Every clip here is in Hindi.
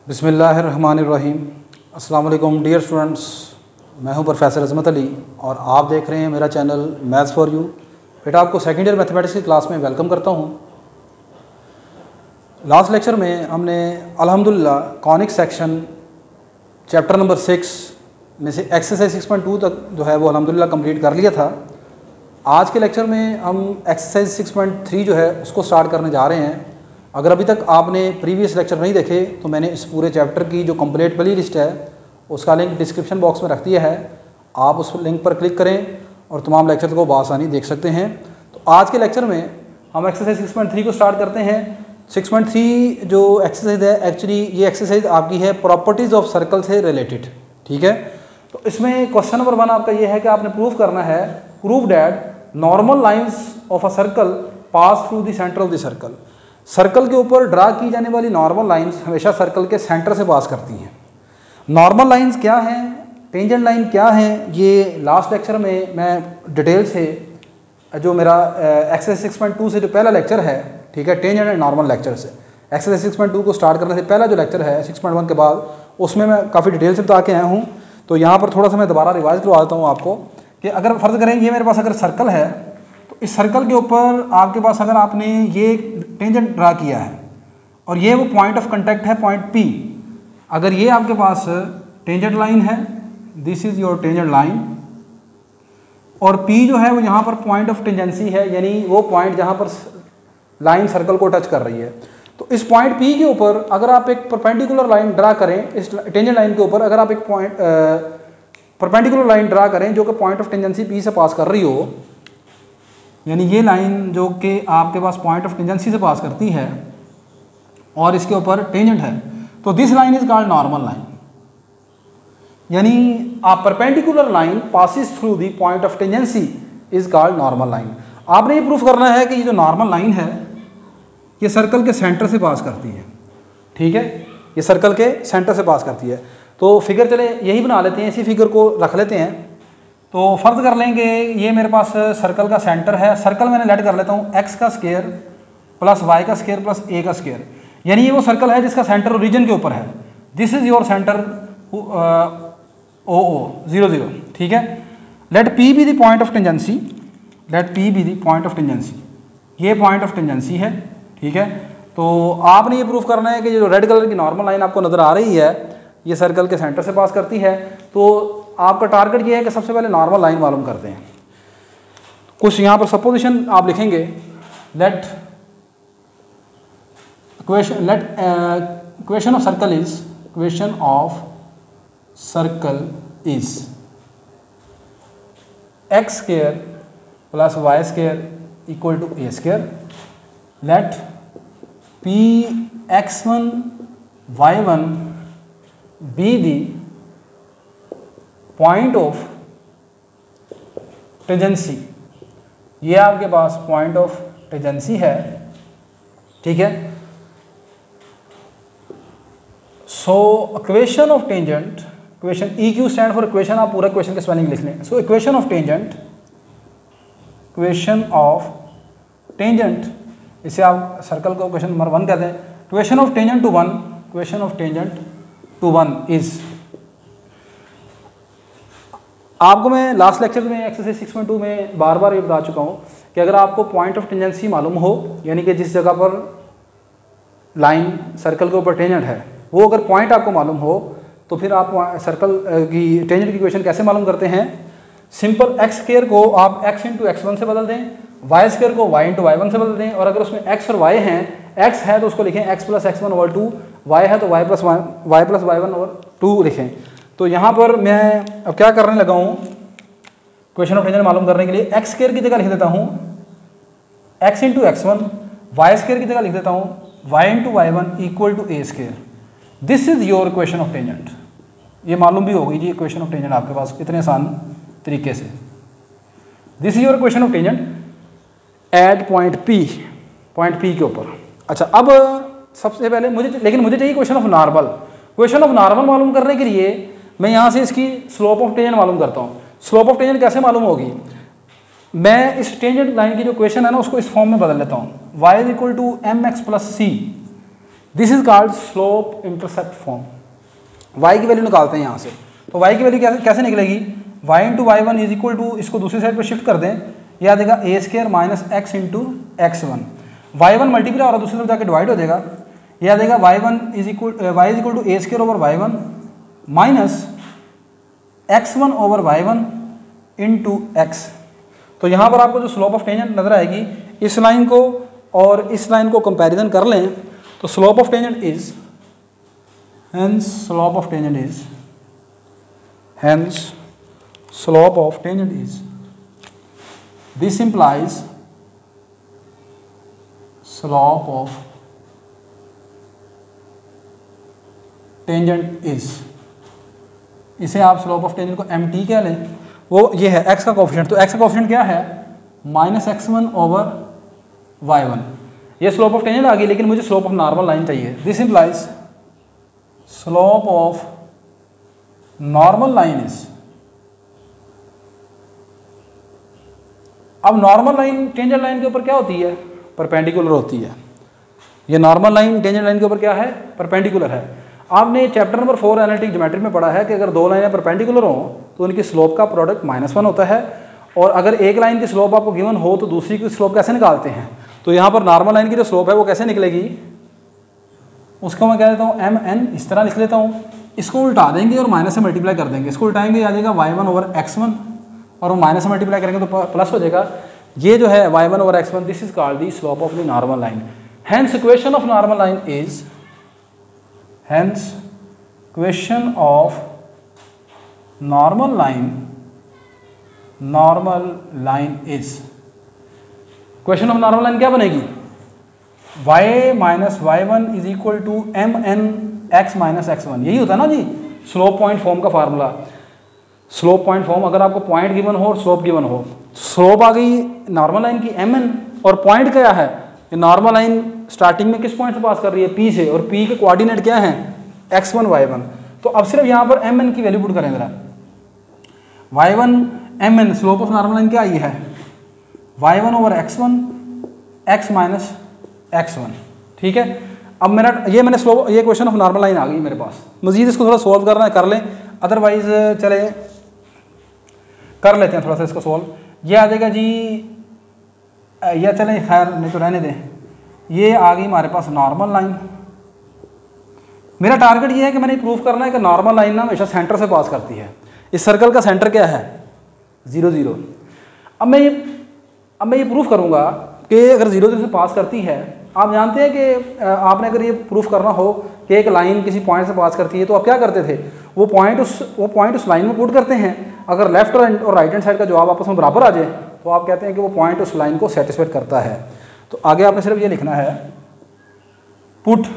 बिस्मिल्लाहिर्रहमानिर्रहीम। अस्सलाम वालेकुम डियर स्टूडेंट्स, मैं हूं प्रोफेसर अजमत अली और आप देख रहे हैं मेरा चैनल मैथ्स फॉर यू। बेटा आपको सेकेंड ईयर मैथमेटिक्स की क्लास में वेलकम करता हूं। लास्ट लेक्चर में हमने अल्हम्दुलिल्लाह कॉनिक सेक्शन चैप्टर नंबर 6 में से एक्सरसाइज 6.2 तक जो है वो अल्हम्दुलिल्लाह कंप्लीट कर लिया था। आज के लेक्चर में हम एक्सरसाइज 6.3 जो है उसको स्टार्ट करने जा रहे हैं। अगर अभी तक आपने प्रीवियस लेक्चर नहीं देखे तो मैंने इस पूरे चैप्टर की जो कंप्लीट प्ले लिस्ट है उसका लिंक डिस्क्रिप्शन बॉक्स में रख दिया है। आप उस लिंक पर क्लिक करें और तमाम लेक्चर को बआसानी देख सकते हैं। तो आज के लेक्चर में हम एक्सरसाइज 6.3 को स्टार्ट करते हैं। 6.3 जो एक्सरसाइज है एक्चुअली ये एक्सरसाइज आपकी है प्रॉपर्टीज़ ऑफ सर्कल से रिलेटेड, ठीक है। तो इसमें क्वेश्चन नंबर 1 आपका ये है कि आपने प्रूव करना है, prove that normal lines of a circle pass through the centre of the circle. Circle के ऊपर ड्रा की जाने वाली नॉर्मल लाइंस हमेशा सर्कल के सेंटर से पास करती हैं। नॉर्मल लाइंस क्या हैं, टेंजेंट लाइन क्या हैं, ये लास्ट लेक्चर में मैं डिटेल से जो मेरा एक्सरसाइज 6.2 से जो पहला लेक्चर है, ठीक है, टेंजेंट एंड नॉर्मल लेक्चर से एक्सरसाइज 6.2 को स्टार्ट करने से पहला जो लेक्चर है 6.1 के बाद उसमें मैं काफ़ी डिटेल से बता के आया हूँ। तो यहाँ पर थोड़ा सा मैं दोबारा रिवाइज करवा देता हूँ आपको कि अगर फ़र्ज़ करें ये मेरे पास अगर सर्कल है तो इस सर्कल के ऊपर आपके पास अगर आपने ये टेंजेंट ड्रा किया है और ये वो पॉइंट ऑफ कांटेक्ट है पॉइंट P, अगर ये आपके पास टेंजेंट लाइन है, this is your tangent line, और P जो है वो यहाँ पर पॉइंट ऑफ टेंजेंसी है, यानी वो पॉइंट जहाँ पर लाइन सर्कल को टच कर रही है। तो इस पॉइंट P के ऊपर अगर आप एक परपेंडिकुलर लाइन ड्रा करें, इस टेंजेंट लाइन के ऊपर अगर आप एक पॉइंट परपेंडिकुलर लाइन ड्रा करें जो कि पॉइंट ऑफ टेंजेंसी P से पास कर रही हो, यानी ये लाइन जो कि आपके पास पॉइंट ऑफ टेंजेंसी से पास करती है और इसके ऊपर टेंजेंट है, तो this line is called normal line. यानी a perpendicular line passes through the point of tangency is called normal line. आपने ये प्रूफ करना है कि ये जो नॉर्मल लाइन है ये सर्कल के सेंटर से पास करती है, ठीक है, ये सर्कल के सेंटर से पास करती है। तो फिगर चले यही बना लेते हैं, इसी फिगर को रख लेते हैं। तो फर्ज कर लेंगे ये मेरे पास सर्कल का सेंटर है, सर्कल मैंने लेट कर लेता हूँ x का स्क्वायर प्लस y का स्क्वायर प्लस a का स्क्वायर, यानी ये वो सर्कल है जिसका सेंटर ओरिजिन के ऊपर है। This is your centre O 0 0, ठीक है। Let P be the point of tangency, let P be the point of tangency, ये पॉइंट ऑफ टेंजेंसी है, ठीक है। तो आपने ये प्रूफ करना है कि ये जो रेड कलर की नॉर्मल लाइन आपको नज़र आ रही है ये सर्कल के सेंटर से पास करती है। तो आपका टारगेट ये है कि सबसे पहले नॉर्मल लाइन मालूम करते हैं। कुछ यहाँ पर सपोजिशन आप लिखेंगे, let equation of circle is, equation of circle is x square plus y square equal to a square. Let p x1 y1 be the point of tangency, ये आपके पास पॉइंट ऑफ टेंजेंसी है, ठीक है। So equation of tangent, equation EQ stand for equation, आप पूरा इक्वेशन के स्पेलिंग लिख लें। So equation of tangent, equation of tangent, इसे आप सर्कल को इक्वेशन नंबर 1 कहते हैं। Equation of tangent to 1, equation of tangent to 1 is, आपको मैं लास्ट लेक्चर में एक्सरसाइज 6.2 में बार बार ये बता चुका हूँ कि अगर आपको पॉइंट ऑफ टेंजेंसी मालूम हो, यानी कि जिस जगह पर लाइन सर्कल के ऊपर टेंजेंट है वो अगर पॉइंट आपको मालूम हो तो फिर आप सर्कल की टेंजेंट की इक्वेशन कैसे मालूम करते हैं। सिंपल x स्क्वायर को आप x इंटू x1 से बदल दें, y स्क्वायर को y इंटू y1 से बदल दें, और अगर उसमें x और y हैं, x है तो उसको लिखें x plus x1 over 2, y है तो y प्लस y1 ओवर 2 लिखें। तो यहाँ पर मैं अब क्या करने लगा हूँ, इक्वेशन ऑफ टेंजेंट मालूम करने के लिए x स्क्वायर की जगह लिख देता हूँ x into x1, y square की जगह लिख देता हूँ y into y1 equal to a square. This is your equation of tangent. ये मालूम भी होगी जी इक्वेशन ऑफ टेंजेंट आपके पास इतने आसान तरीके से। This is your equation of tangent at point P के ऊपर। अच्छा, अब सबसे पहले मुझे चाहिए equation of normal. Equation of normal मालूम करने के लिए मैं यहाँ से इसकी स्लोप ऑफ टेंजेंट मालूम करता हूँ। स्लोप ऑफ टेंजेंट कैसे मालूम होगी, मैं इस टेंजेंट लाइन की जो इक्वेशन है ना उसको इस फॉर्म में बदल लेता हूँ, y is equal to mx plus c. This is called slope intercept form. y की वैल्यू निकालते हैं यहाँ से, तो y की वैल्यू कैसे निकलेगी, y into y one is equal to, इसको दूसरी साइड पर शिफ्ट कर दें, यह आ जाएगा A square minus x into x one, Y one multiply हो रहा है दूसरी तरफ जाकर डिवाइड हो जाएगा, यह आ जाएगा y one is equal to a square over y one minus x one over y one into x. तो यहाँ पर आपको जो स्लोप ऑफ टेंजेंट नजर आएगी, इस लाइन को और इस लाइन को कंपैरिजन कर लें तो slope of tangent is, hence slope of tangent is, hence slope of tangent is, this implies slope of tangent is, इसे आप स्लोप ऑफ टेंजेंट को mt कह लें, वो ये है x का कोफिशिएंट, तो x का कोफिशिएंट क्या है minus x one over y one, ये स्लोप ऑफ टेंजेंट आ गई, लेकिन मुझे स्लोप ऑफ नॉर्मल लाइन चाहिए, this implies slope of normal line is, अब नॉर्मल लाइन टेंजेंट लाइन के ऊपर क्या होती है, परपेंडिकुलर होती है, ये नॉर्मल लाइन टेंजेंट लाइन के ऊपर क्या है, परपेंडिकुलर है। आपने चैप्टर नंबर 4 एनालिटिक ज्योमेट्री में पढ़ा है कि अगर दो लाइनें परपेंडिकुलर हों तो उनकी स्लोप का प्रोडक्ट -1 होता है, और अगर एक लाइन की स्लोप आपको गिवन हो तो दूसरी की स्लोप कैसे निकालते हैं, तो यहाँ पर नॉर्मल लाइन की जो स्लोप है वो कैसे निकलेगी, उसको मैं कह देता हूँ एम एन, इस तरह लिख लेता हूँ, इसको उल्टा देंगे और माइनस से मल्टीप्लाई कर देंगे, इसको उल्टाएंगे आ जाएगा y one over x one, और वो माइनस से मल्टीप्लाई करेंगे तो प्लस हो जाएगा, ये जो है Y one over x one, this is called the slope of the normal line. Hence equation of normal line is, hence equation of normal line is, equation of normal line क्या बनेगी, y minus Y one is equal to M N X minus x one, यही होता है ना जी स्लोप पॉइंट फॉर्म का फार्मूला। स्लोप पॉइंट फॉर्म, अगर आपको पॉइंट गिवन हो और स्लोप गिवन हो, स्लोप आ गई नॉर्मल लाइन की एम एन, और पॉइंट क्या है, नॉर्मल लाइन स्टार्टिंग में किस पॉइंट से पास कर रही है, पी से, और पी के कोऑर्डिनेट क्या है एक्स वन वाई वन। तो अब सिर्फ यहाँ पर एम एन की वैल्यू पुट करें जरा, y one m n, slope of normal line क्या आई है Y one over x one x minus x one, ठीक है। अब मेरा ये मैंने स्लोप, ये क्वेश्चन ऑफ नॉर्मल लाइन आ गई मेरे पास, मजीद इसको थोड़ा सोल्व करना है कर लें, अदरवाइज चले कर लेते हैं थोड़ा सा इसको सोल्व। ये आ जाएगा जी, या चलें खैर नहीं तो रहने दें, ये आ गई हमारे पास नॉर्मल लाइन। मेरा टारगेट ये है कि मैंने प्रूफ करना है कि नॉर्मल लाइन ना हमेशा सेंटर से पास करती है। इस सर्कल का सेंटर क्या है 0 0। अब मैं ये प्रूफ करूँगा कि अगर 0 0 से पास करती है, आप जानते हैं कि आपने अगर ये प्रूफ करना हो कि एक लाइन किसी पॉइंट से पास करती है तो आप क्या करते थे, वो पॉइंट उस लाइन में पुट करते हैं, अगर लेफ्ट और राइट हैंड साइड का जवाब आपस में बराबर आ जाए तो आप कहते हैं कि वो पॉइंट उस लाइन को सेटिस्फाइड करता है। तो आगे आपने सिर्फ ये लिखना है put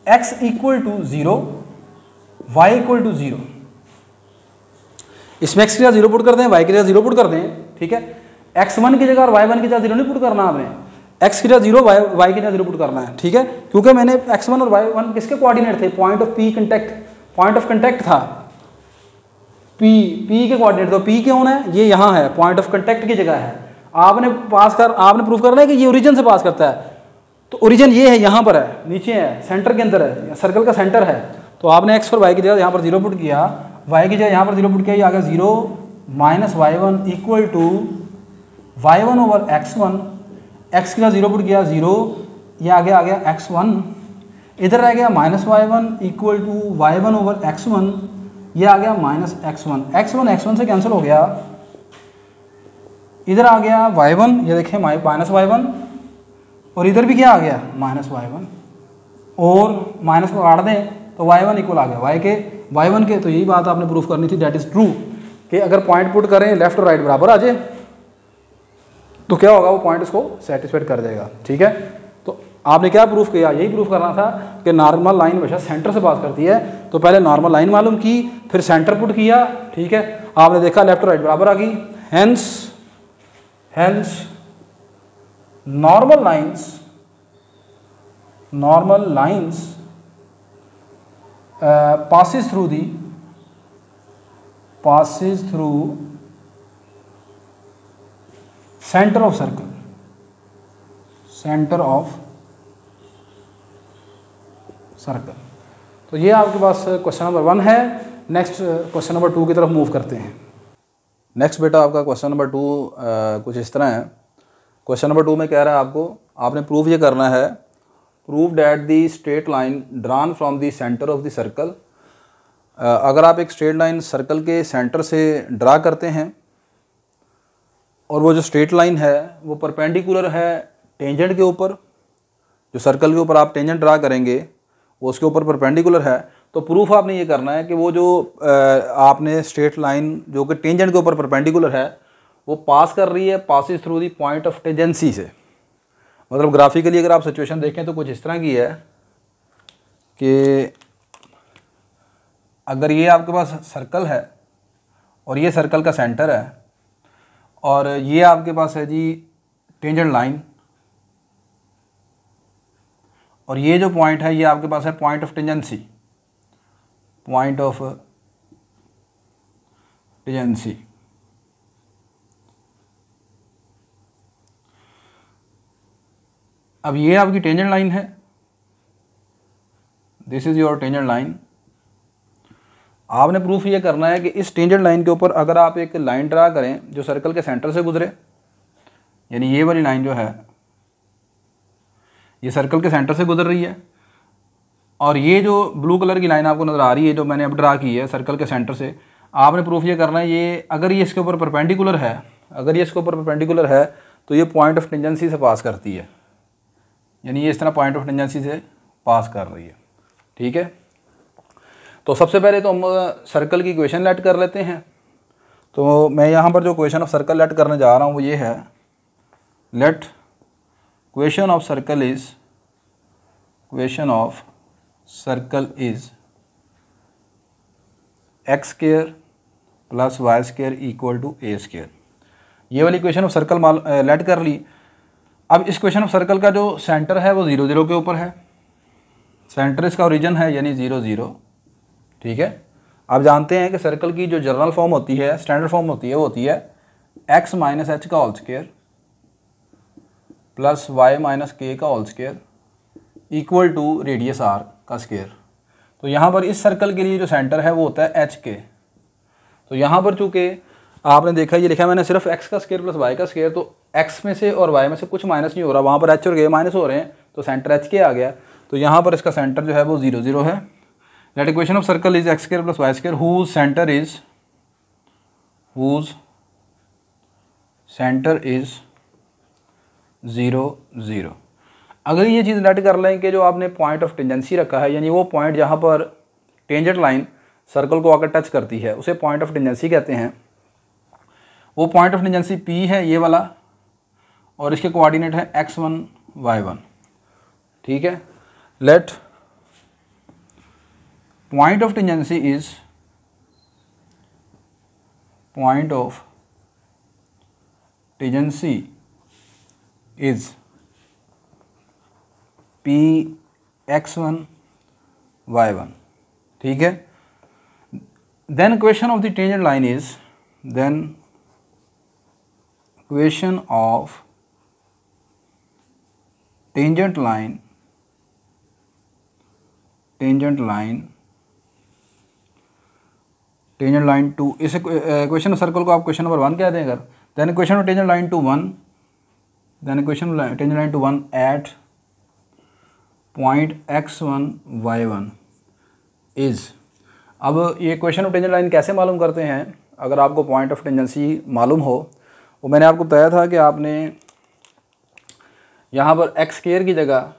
x equal to 0 y equal to 0, इसमें x की जगह 0 पुट कर दें, y की जगह 0 पुट कर दें, ठीक है। x1 की जगह और y1 की जगह 0 नहीं पुट करना आपने, x की जगह 0 y की जगह 0 पुट करना है, ठीक है, क्योंकि मैंने x1 और y1 किसके कोऑर्डिनेट थे, point of p contact, point of contact था p के कोऑर्डिनेट, तो p कौन है, ये यहाँ है, पॉइंट ऑफ कंटेक्ट की जगह है। आपने प्रूफ करना है कि ये ओरिजिन से पास करता है, तो ओरिजिन ये है, यहाँ पर है, नीचे है, सेंटर के अंदर है, सर्कल का सेंटर है। तो आपने x और y की जगह यहाँ पर 0 पुट किया, y की जगह यहाँ पर 0 पुट किया, ये आ गया 0 minus Y one equal to y one over x one, x की जगह 0 पुट किया 0, ये आगे आ गया x1, इधर रह गया minus Y one equal to y one over x1, ये आ गया माइनस x1, x1 से कैंसिल हो गया, इधर आ गया y1, ये देखें माइनस y1, और इधर भी क्या आ गया माइनस y1, और माइनस को काट दें तो y1 इक्वल आ गया y1 के। तो यही बात आपने प्रूफ करनी थी, दैट इज़ ट्रू, कि अगर पॉइंट पुट करें लेफ्ट और राइट बराबर आ जाए तो क्या होगा, वो पॉइंट उसको सेटिस्फाइड कर देगा, ठीक है। तो आपने क्या प्रूफ किया, यही प्रूफ करना था कि नॉर्मल लाइन हमेशा सेंटर से पास करती है। तो पहले नॉर्मल लाइन मालूम की, फिर सेंटर पुट किया, ठीक है, आपने देखा लेफ्ट और राइट बराबर आ गई, hence normal lines passes through center of circle. तो ये आपके पास क्वेश्चन नंबर 1 है। नेक्स्ट क्वेश्चन नंबर 2 की तरफ मूव करते हैं। नेक्स्ट बेटा आपका क्वेश्चन नंबर 2 कुछ इस तरह है। क्वेश्चन नंबर 2 में कह रहा है आपने प्रूव ये करना है, prove that the straight line drawn from the centre of the circle. अगर आप एक स्ट्रेट लाइन सर्कल के सेंटर से ड्रा करते हैं और वो जो स्ट्रेट लाइन है वो परपेंडिकुलर है टेंजेंट के ऊपर, जो सर्कल के ऊपर आप टेंजेंट ड्रा करेंगे वो उसके ऊपर परपेंडिकुलर है, तो प्रूफ आपने ये करना है कि वो जो आपने स्ट्रेट लाइन जो कि टेंजेंट के ऊपर परपेंडिकुलर है वो पास कर रही है, passes through the point of tangency से। मतलब ग्राफिकली अगर आप सिचुएशन देखें तो कुछ इस तरह की है कि अगर ये आपके पास सर्कल है और ये सर्कल का सेंटर है और ये आपके पास है जी टेंजेंट लाइन, और ये जो पॉइंट है ये आपके पास है point of tangency, point of tangency. अब ये आपकी टेंजेंट लाइन है, this is your tangent line. आपने प्रूफ ये करना है कि इस टेंजेंट लाइन के ऊपर अगर आप एक लाइन ड्रा करें जो सर्कल के सेंटर से गुजरे, यानी ये वाली लाइन जो है ये सर्कल के सेंटर से गुजर रही है, और ये जो ब्लू कलर की लाइन आपको नज़र आ रही है जो मैंने अब ड्रा की है सर्कल के सेंटर से, आपने प्रूफ ये करना है ये अगर ये इसके ऊपर परपेंडिकुलर है, अगर ये इसके ऊपर परपेंडिकुलर है तो ये पॉइंट ऑफ टेंजेंसी से पास करती है, यानी ये इस तरह पॉइंट ऑफ टेंजेंसी से पास कर रही है। ठीक है, तो सबसे पहले तो हम सर्कल की इक्वेशन लेट कर लेते हैं। तो मैं यहाँ पर जो इक्वेशन ऑफ सर्कल लेट करने जा रहा हूँ वो ये है, let equation of circle is x square plus y square equal to a square. ये वाली इक्वेशन ऑफ सर्कल लेट कर ली। अब इस इक्वेशन ऑफ सर्कल का जो सेंटर है वो 0 0 के ऊपर है, सेंटर इसका ओरिजिन है यानी 0 0। ठीक है, आप जानते हैं कि सर्कल की जो जनरल फॉर्म होती है, स्टैंडर्ड फॉर्म होती है, वो होती है x माइनस एच का whole square plus y minus k का whole square equal to radius r का स्क्वायर। तो यहाँ पर इस सर्कल के लिए जो सेंटर है वो होता है h के। तो यहाँ पर चूँकि आपने देखा ये लिखा है मैंने सिर्फ x का स्क्वायर प्लस y का स्क्वायर, तो x में से और y में से कुछ माइनस नहीं हो रहा, वहाँ पर h और k माइनस हो रहे हैं, तो सेंटर h के आ गया। तो यहाँ पर इसका सेंटर जो है वो 0 0 है। Let equation of circle is x square plus y square whose center is 0 0। अगर ये चीज़ लेट कर लें कि जो आपने पॉइंट ऑफ टेंजेंसी रखा है, यानी वो पॉइंट जहाँ पर टेंजेंट लाइन सर्कल को आकर टच करती है उसे पॉइंट ऑफ टेंजेंसी कहते हैं। वो पॉइंट ऑफ टेंजेंसी P है ये वाला, और इसके कोऑर्डिनेट है x1 y1। ठीक है, late point of tangency is P x1 y1। ठीक है, then equation of the tangent line is tangent line to, इस इक्वेशन सर्कल को आप क्वेश्चन नंबर 1 कह दें अगर, then equation of tangent line to 1, then equation tangent line to 1 at point x1 y1 is. अब ये इक्वेशन ऑफ टेंजेंट लाइन कैसे मालूम करते हैं? अगर आपको पॉइंट ऑफ टेंजेंसी मालूम हो, वो मैंने आपको बताया था कि आपने यहाँ पर x स्क्वायर की जगह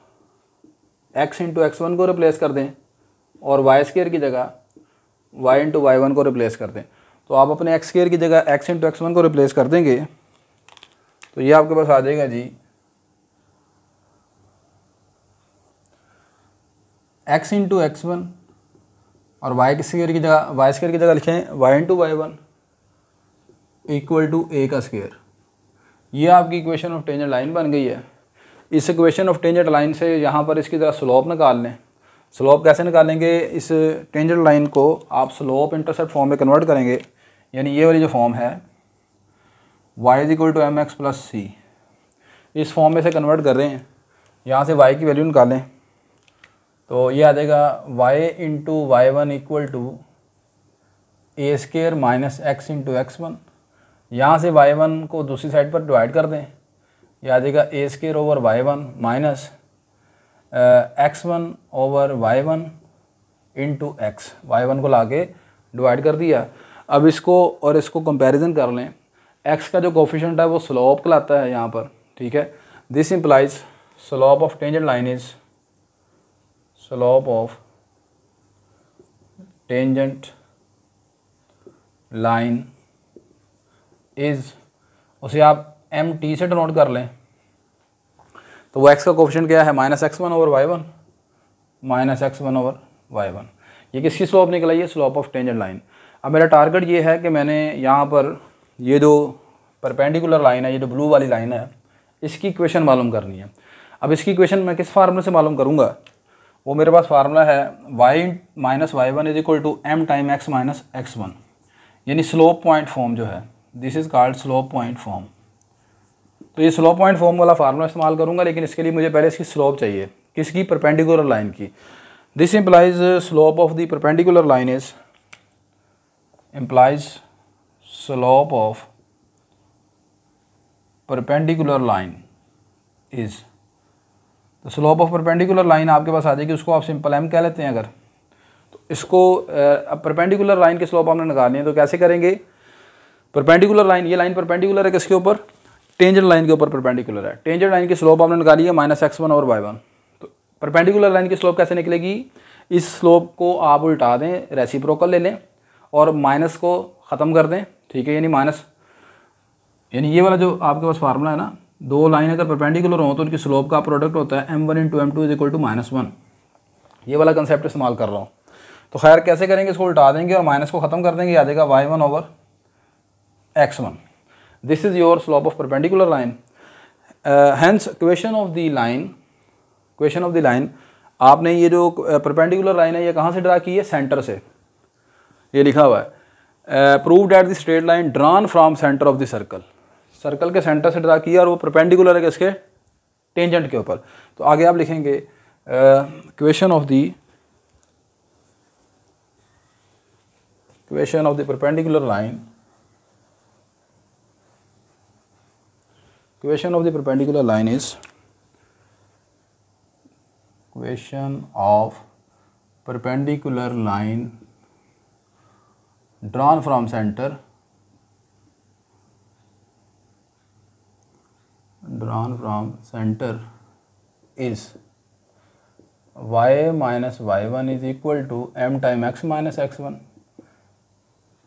x इंटू x1 को रिप्लेस कर दें और y स्क्वायर की जगह y इंटू y1 को रिप्लेस कर दें। तो आप अपने x स्क्वायर की जगह x इंटू x1 को रिप्लेस कर देंगे तो ये आपके पास आ जाएगा जी x इंटू x1, और y स्क्वायर की जगह लिखें y into y1 equal to a का स्क्वायर। ये आपकी इक्वेशन ऑफ टेंजेंट लाइन बन गई है। इस इक्वेशन ऑफ टेंजेंट लाइन से यहाँ पर इसकी तरह स्लोप निकाल लें। स्लोप कैसे निकालेंगे? इस टेंजेंट लाइन को आप स्लोप इंटरसेप्ट फॉर्म में कन्वर्ट करेंगे, यानी ये वाली जो फॉर्म है y is equal to M X plus C, इस फॉर्म में से कन्वर्ट कर रहे हैं। यहाँ से y की वैल्यू निकालें तो ये आ जाएगा y into y one equal to a square minus x into x one. यहाँ से y1 को दूसरी साइड पर डिवाइड कर दें, ये आ जाएगा A square over y1 minus x1 over y1 into X. y1 को लाके डिवाइड कर दिया। अब इसको और इसको कंपैरिजन कर लें। x का जो कोफिशिएंट है वो स्लोप कहलाता है यहाँ पर, ठीक है। This implies slope of tangent line is slope of tangent line is, उसे आप एम टी से डिनोट कर लें। तो वो x का कोफिशिएंट क्या है, minus x one over y one, minus x one over y one. ये किसकी स्लोप निकल आई है, स्लोप ऑफ टेंजेंट लाइन। अब मेरा टारगेट ये है कि मैंने यहाँ पर ये जो परपेंडिकुलर लाइन है, ये जो ब्लू वाली लाइन है, इसकी इक्वेशन मालूम करनी है। अब इसकी इक्वेशन मैं किस फार्मूले से मालूम करूँगा, वो मेरे पास फार्मूला है y minus Y one is equal to m time x minus x one, यानी स्लोप पॉइंट फॉर्म जो है, this is called slope point form. तो ये स्लोप पॉइंट फॉर्म वाला फार्मूला इस्तेमाल करूँगा, लेकिन इसके लिए मुझे पहले इसकी स्लोप चाहिए, किसकी, परपेंडिकुलर लाइन की। This implies slope of the perpendicular line is implies slope of perpendicular line is, तो स्लोप ऑफ परपेंडिकुलर लाइन आपके पास आ जाएगी, उसको आप सिंपल एम कह लेते हैं अगर। तो इसको अब परपेंडिकुलर लाइन की स्लोप हमने निकालनी है, तो कैसे करेंगे। परपेंडिकुलर लाइन, ये लाइन परपेंडिकुलर है किसके ऊपर, टेंजेंट लाइन के ऊपर परपेंडिकुलर है। टेंजेंट लाइन की स्लोप आपने निकाली है माइनस एक्स वन और वाई वन। तो परपेंडिकुलर लाइन की स्लोप कैसे निकलेगी, इस स्लोप को आप उल्टा दें, रेसिप्रोकल ले लें और माइनस को ख़त्म कर दें, ठीक है। यानी माइनस, यानी ये वाला जो आपके पास फार्मूला है ना, दो लाइन अगर परपेंडिकुलर हो तो उनकी स्लोप का प्रोडक्ट होता है m1 into m two is equal to minus one. ये वाला कंसेप्ट इस्तेमाल कर रहा हूँ। तो खैर कैसे करेंगे, इसको उल्टा देंगे और माइनस को ख़त्म कर देंगे, आ जाएगा y1 over x1। This is your slope of perpendicular line. Hence question of the line, question of the line, आपने ये जो परपेंडिकुलर लाइन है ये कहाँ से ड्रा की है, सेंटर से। ये लिखा हुआ है prove that the straight line drawn from centre of the circle, circle के सेंटर से ड्रा किया और वो परपेंडिकुलर है किसके, टेंजेंट के ऊपर। तो आगे आप लिखेंगे question of the perpendicular line, question of the perpendicular line is question of perpendicular line drawn from center is y minus y1 is equal to m time x minus x1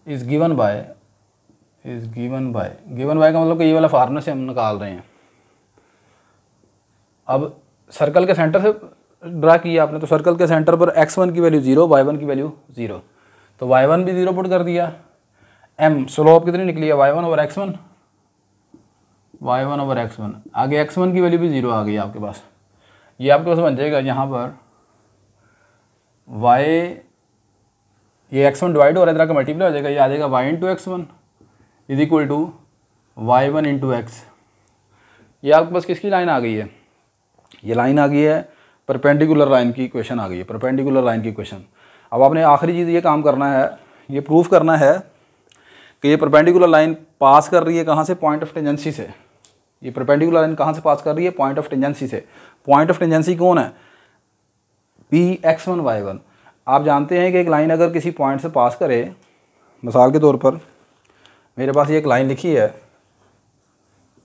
is given by given by का मतलब कि ये वाला फार्मूला से हम निकाल रहे हैं। अब सर्कल के सेंटर से ड्रा किया आपने, तो सर्कल के सेंटर पर x1 की वैल्यू 0, y1 की वैल्यू 0, तो y1 भी 0 पुट कर दिया। m स्लोप कितनी निकली है, y1 over x1, y1 over x1, आगे x1 की वैल्यू भी 0 आ गई आपके पास। ये आपके पास बन जाएगा यहाँ पर y, ये x1 डिवाइड हो रहा है, इधर का मल्टीप्लाई हो जाएगा, ये आ जाएगा y into x1 is equal to y one into x. ये आपके पास किसकी लाइन आ गई है, ये लाइन आ गई है परपेंडिकुलर लाइन की इक्वेशन आ गई है, परपेंडिकुलर लाइन की इक्वेशन। अब आपने आखिरी चीज़ ये काम करना है, ये प्रूफ करना है कि ये परपेंडिकुलर लाइन पास कर रही है कहाँ से, पॉइंट ऑफ टेंजेंसी से। ये परपेंडिकुलर लाइन कहाँ से पास कर रही है, पॉइंट ऑफ टेंजेंसी से। पॉइंट ऑफ टेंजेंसी कौन है, P(x1, y1)। आप जानते हैं कि एक लाइन अगर किसी पॉइंट से पास करे, मिसाल के तौर पर मेरे पास ये एक लाइन लिखी है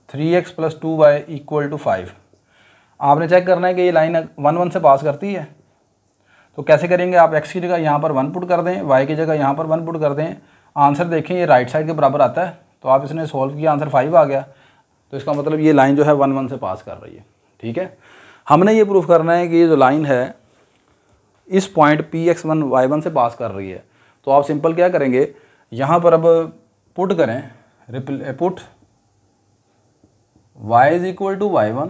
3x + 2y = 5। आपने चेक करना है कि ये लाइन 1 1 से पास करती है। तो कैसे करेंगे, आप x की जगह यहाँ पर 1 पुट कर दें, y की जगह यहाँ पर 1 पुट कर दें। आंसर देखें ये राइट साइड के बराबर आता है, तो आप इसने सॉल्व किया, आंसर 5 आ गया। तो इसका मतलब ये लाइन जो है 1 1 से पास कर रही है, ठीक है। हमने ये प्रूफ करना है कि ये जो लाइन है इस पॉइंट P(x1, y1) से पास कर रही है। तो आप सिंपल क्या करेंगे, यहाँ पर अब पुट करें, put y = y1,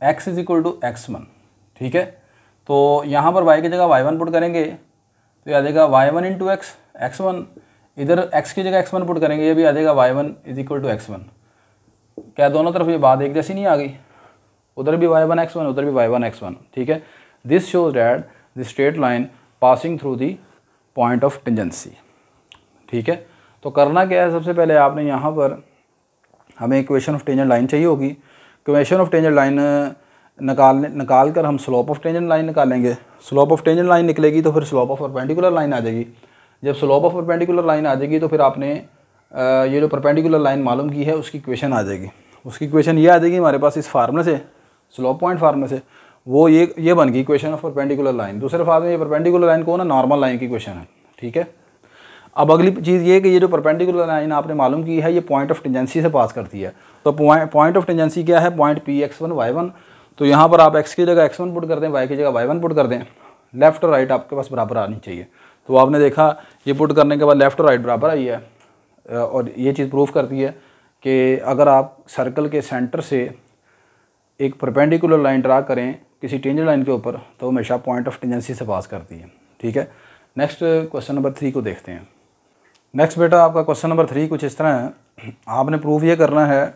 x = x1, ठीक है। तो यहाँ पर y की जगह y1 पुट करेंगे तो आ जाएगा y1 इंटू एक्स, x1। इधर x की जगह x1 पुट करेंगे, ये भी आ जाएगा y1 = x1। क्या दोनों तरफ ये बात एक जैसी नहीं आ गई, उधर भी y1 x1, उधर भी y1 x1, ठीक है। This shows that the straight line passing through the point of tangency. ठीक है, तो करना क्या है, सबसे पहले आपने यहाँ पर हमें इक्वेशन ऑफ टेंजेंट लाइन चाहिए होगी। इक्वेशन ऑफ टेंजेंट लाइन निकाल कर हम स्लोप ऑफ टेंजेंट लाइन निकालेंगे। स्लोप ऑफ टेंजेंट लाइन निकलेगी तो फिर स्लोप ऑफ परपेंडिकुलर लाइन आ जाएगी। जब स्लोप ऑफ परपेंडिकुलर लाइन आ जाएगी तो फिर आपने ये जो परपेंडिकुलर लाइन मालूम की है उसकी इक्वेशन आ जाएगी। उसकी इक्वेशन ये आ जाएगी हमारे पास इस फार्मूले से, स्लोप पॉइंट फार्मूले से, वो ये बन गई इक्वेशन ऑफ परपेंडिकुलर लाइन। दूसरे फार्मूले ये परपेंडिकुलर लाइन को ना नॉर्मल लाइन की इक्वेशन है। ठीक है, अब अगली चीज़ ये कि ये जो परपेंडिकुलर लाइन आपने मालूम की है ये पॉइंट ऑफ टेंजेंसी से पास करती है। तो पॉइंट ऑफ टेंजेंसी क्या है, पॉइंट P(x1, y1)। तो यहाँ पर आप x की जगह x1 पुट कर दें, y की जगह y1 पुट कर दें। लेफ्ट और राइट आपके पास बराबर आनी चाहिए। तो आपने देखा ये पुट करने के बाद लेफ्ट और राइट बराबर आई है, और ये चीज़ प्रूफ करती है कि अगर आप सर्कल के सेंटर से एक परपेंडिकुलर लाइन ड्रा करें किसी टेंजेंट लाइन के ऊपर तो हमेशा पॉइंट ऑफ टेंजेंसी से पास करती है। ठीक है, नेक्स्ट क्वेश्चन नंबर 3 को देखते हैं। नेक्स्ट बेटा आपका क्वेश्चन नंबर 3 कुछ इस तरह है। आपने प्रूफ ये करना है,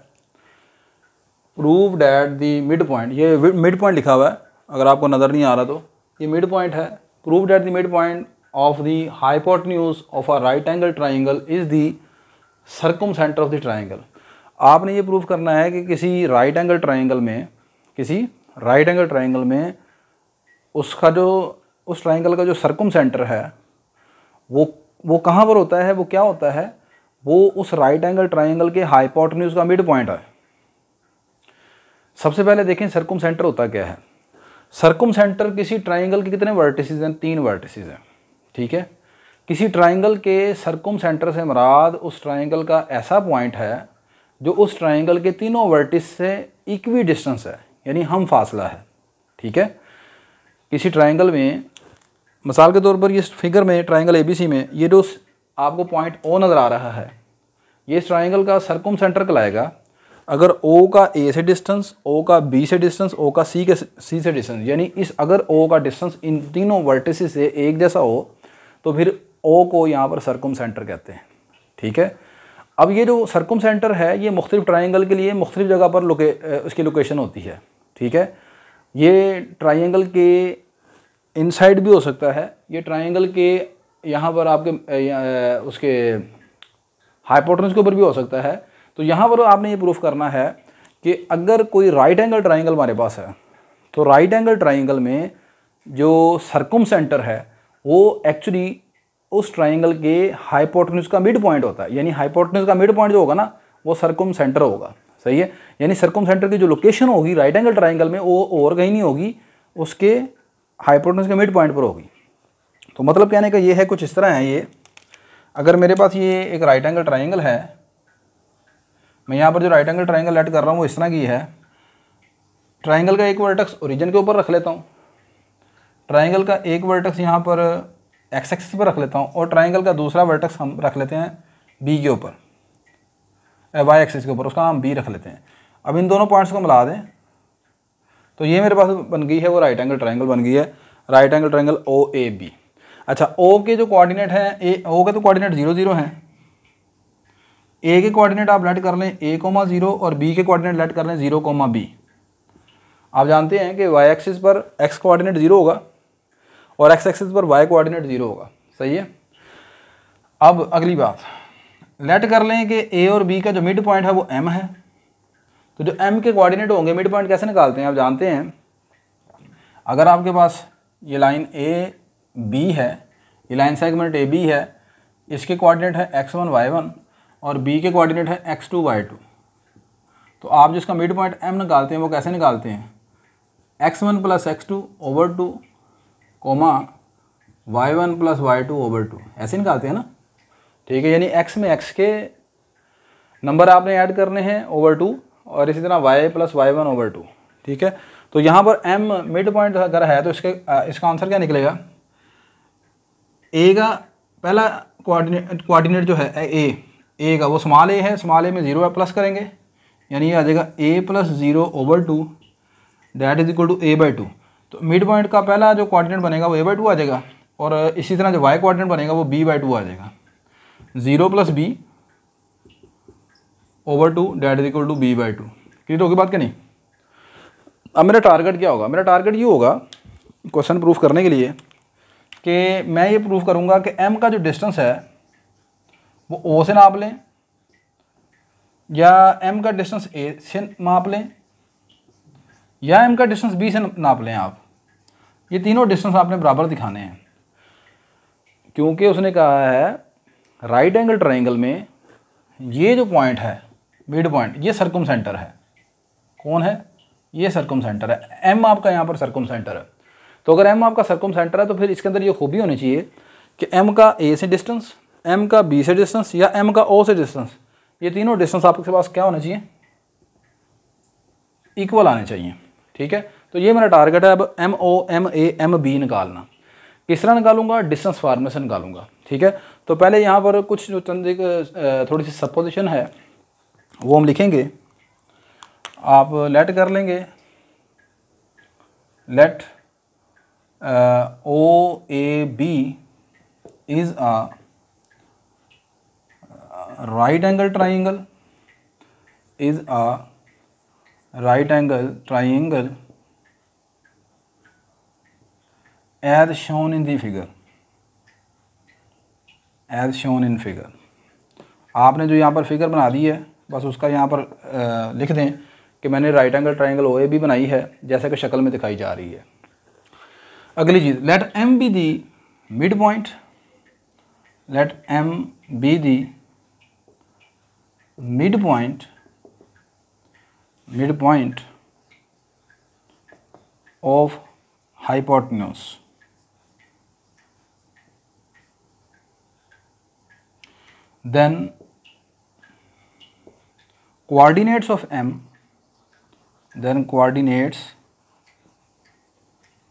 prove that the mid point, ये मिड पॉइंट लिखा हुआ है अगर आपको नज़र नहीं आ रहा तो ये मिड पॉइंट है। Prove that the midpoint of the hypotenuse of a right angle triangle is the circumcentre of the triangle. आपने ये प्रूव करना है कि किसी राइट एंगल ट्राइंगल में उसका जो उस ट्राइंगल का जो सर्कमसेंटर है वो कहाँ पर होता है, वो क्या होता है, वो उस राइट एंगल ट्राइंगल के हाइपोटेन्यूज का मिड पॉइंट है। सबसे पहले देखें सर्कमसेंटर होता क्या है। सर्कमसेंटर किसी ट्राइंगल के कितने वर्टिसेस हैं, 3 वर्टिसेस हैं। ठीक है, किसी ट्राइंगल के सर्कमसेंटर से मुराद उस ट्राइंगल का ऐसा पॉइंट है जो उस ट्राइंगल के तीनों वर्टिस से इक्वी डिस्टेंस है, यानी हम फासला है। ठीक है, किसी ट्राइंगल में मिसाल के तौर पर इस फिगर में ट्राइंगल ABC में ये जो आपको पॉइंट O नज़र आ रहा है ये इस ट्राइंगल का सर्कमसेंटर कहलाएगा। अगर O का A से डिस्टेंस, O का B से डिस्टेंस, O का C से डिस्टेंस, यानी अगर O का डिस्टेंस इन तीनों वर्टिसेस से एक जैसा हो तो फिर O को यहाँ पर सर्कमसेंटर कहते हैं। ठीक है, अब ये जो सर्कमसेंटर है ये मुख्तलिफ ट्राइंगल के लिए मुख्तलिफ जगह पर उसकी लोकेशन होती है। ठीक है, ये ट्राइंगल के इनसाइड भी हो सकता है, ये ट्राइंगल के यहाँ पर आपके उसके हाइपोटेन्यूज के ऊपर भी हो सकता है। तो यहाँ पर आपने ये प्रूफ करना है कि अगर कोई राइट एंगल ट्राइंगल हमारे पास है तो राइट एंगल ट्राइंगल में जो सर्कमसेंटर है वो एक्चुअली उस ट्राइंगल के हाइपोटेन्यूज का मिड पॉइंट होता है। यानी हाइपोटेन्यूज का मिड पॉइंट जो होगा ना वो सर्कमसेंटर होगा। सही है, यानी सर्कमसेंटर की जो लोकेशन होगी राइट एंगल ट्राइंगल में वो और कहीं नहीं होगी, उसके हाइपोटेन्यूज के मिड पॉइंट पर होगी। तो मतलब कहने का ये है, कुछ इस तरह है ये। अगर मेरे पास ये एक राइट एंगल ट्राइंगल है, मैं यहाँ पर जो राइट एंगल ट्राइंगल ऐड कर रहा हूँ वो इस तरह की है। ट्राइंगल का एक वर्टेक्स ओरिजिन के ऊपर रख लेता हूँ, ट्राइंगल का एक वर्टेक्स यहाँ पर एक्स एक्सिस पर रख लेता हूँ, और ट्राइंगल का दूसरा वर्टेक्स हम रख लेते हैं बी के ऊपर, वाई एक्सिस के ऊपर, उसका नाम बी रख लेते हैं। अब इन दोनों पॉइंट्स को मिला दें तो ये मेरे पास बन गई है वो राइट एंगल ट्राइंगल बन गई है, राइट एंगल ट्राइंगल OAB। अच्छा, O के जो कोऑर्डिनेट हैं, O के तो कोऑर्डिनेट 0 0 हैं, A के कोऑर्डिनेट आप लेट कर लें A,0 और B के कोऑर्डिनेट लेट कर लें 0,B। आप जानते हैं कि y एक्सिस पर x कोऑर्डिनेट 0 होगा और x एक्सिस पर y कोऑर्डिनेट 0 होगा। सही है, अब अगली बात लेट कर लें कि A और B का जो मिड पॉइंट है वो M है। तो जो M के कोऑर्डिनेट होंगे मिड पॉइंट कैसे निकालते हैं आप जानते हैं। अगर आपके पास ये लाइन AB है, ये लाइन सेगमेंट AB है, इसके कोऑर्डिनेट है x1 y1 और B के कोऑर्डिनेट है x2 y2। तो आप जिसका मिड पॉइंट M निकालते हैं वो कैसे निकालते हैं, x1 + x2/2 y1 + y2/2 ऐसे निकालते हैं ना। ठीक है, यानी x में x के नंबर आपने ऐड करने हैं /2 और इसी तरह y + y1/2। ठीक है, तो यहाँ पर M मिड पॉइंट अगर है तो इसका आंसर क्या निकलेगा, A का पहला कोऑर्डिनेट जो है A का वो स्मॉल a है, स्मॉल a में 0 प्लस करेंगे यानी ये आ जाएगा A + 0/2 that is equal to A/2। तो मिड पॉइंट का पहला जो कोऑर्डिनेट बनेगा वो A/2 आ जाएगा और इसी तरह जो y कोऑर्डिनेट बनेगा वो B/2 आ जाएगा। 0 + B/2 that is equal to B/2। Clear होगी बात कि नहीं। अब मेरा टारगेट क्या होगा, मेरा टारगेट ये होगा क्वेश्चन प्रूफ करने के लिए कि मैं ये प्रूफ करूँगा कि m का जो डिस्टेंस है वो O से नाप लें या m का डिस्टेंस A से नाप लें या m का डिस्टेंस B से नाप लें आप। ये तीनों डिस्टेंस आपने बराबर दिखाने हैं, क्योंकि उसने कहा है राइट एंगल ट्रायंगल में ये जो पॉइंट है मिड पॉइंट, ये सर्कम सेंटर है। कौन है? ये सर्कम सेंटर है। m आपका यहाँ पर सर्कम सेंटर है। तो अगर m आपका सर्कम सेंटर है तो फिर इसके अंदर ये खूबी होनी चाहिए कि m का A से डिस्टेंस, m का B से डिस्टेंस या m का O से डिस्टेंस, ये तीनों डिस्टेंस आपके पास क्या होना चाहिए? इक्वल आने चाहिए। ठीक है, तो ये मेरा टारगेट है अब MO, MA, MB निकालना। किस तरह निकालूंगा? डिस्टेंस फार्मूले से निकालूंगा। ठीक है, तो पहले यहाँ पर कुछ जो चंद एक थोड़ी सी सपोजिशन है वो हम लिखेंगे। आप लेट कर लेंगे, let OAB is a right angle triangle, is a right angle triangle as shown in the figure, as shown in figure। आपने जो यहाँ पर फिगर बना दी है बस उसका यहाँ पर लिख दें कि मैंने राइट एंगल ट्रायंगल OAB बनाई है जैसे कि शक्ल में दिखाई जा रही है। अगली चीज़, let M be the midpoint, let M be the midpoint of hypotenuse। Then coordinates of M, then coordinates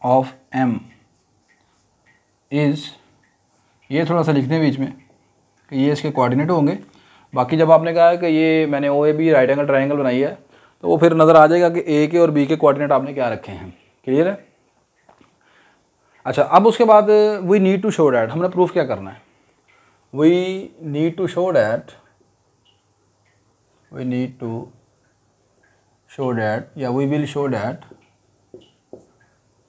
of M is, ये थोड़ा सा लिख दें बीच में कि ये इसके कोऑर्डिनेट होंगे। बाकी जब आपने कहा है कि ये मैंने OAB राइट एंगल ट्रायंगल बनाई है तो वो फिर नज़र आ जाएगा कि A के और B के कोऑर्डिनेट आपने क्या रखे हैं। क्लियर है? अच्छा, अब उसके बाद we need to show that, हमने प्रूफ क्या करना है? We need to show that या वी विल शो डैट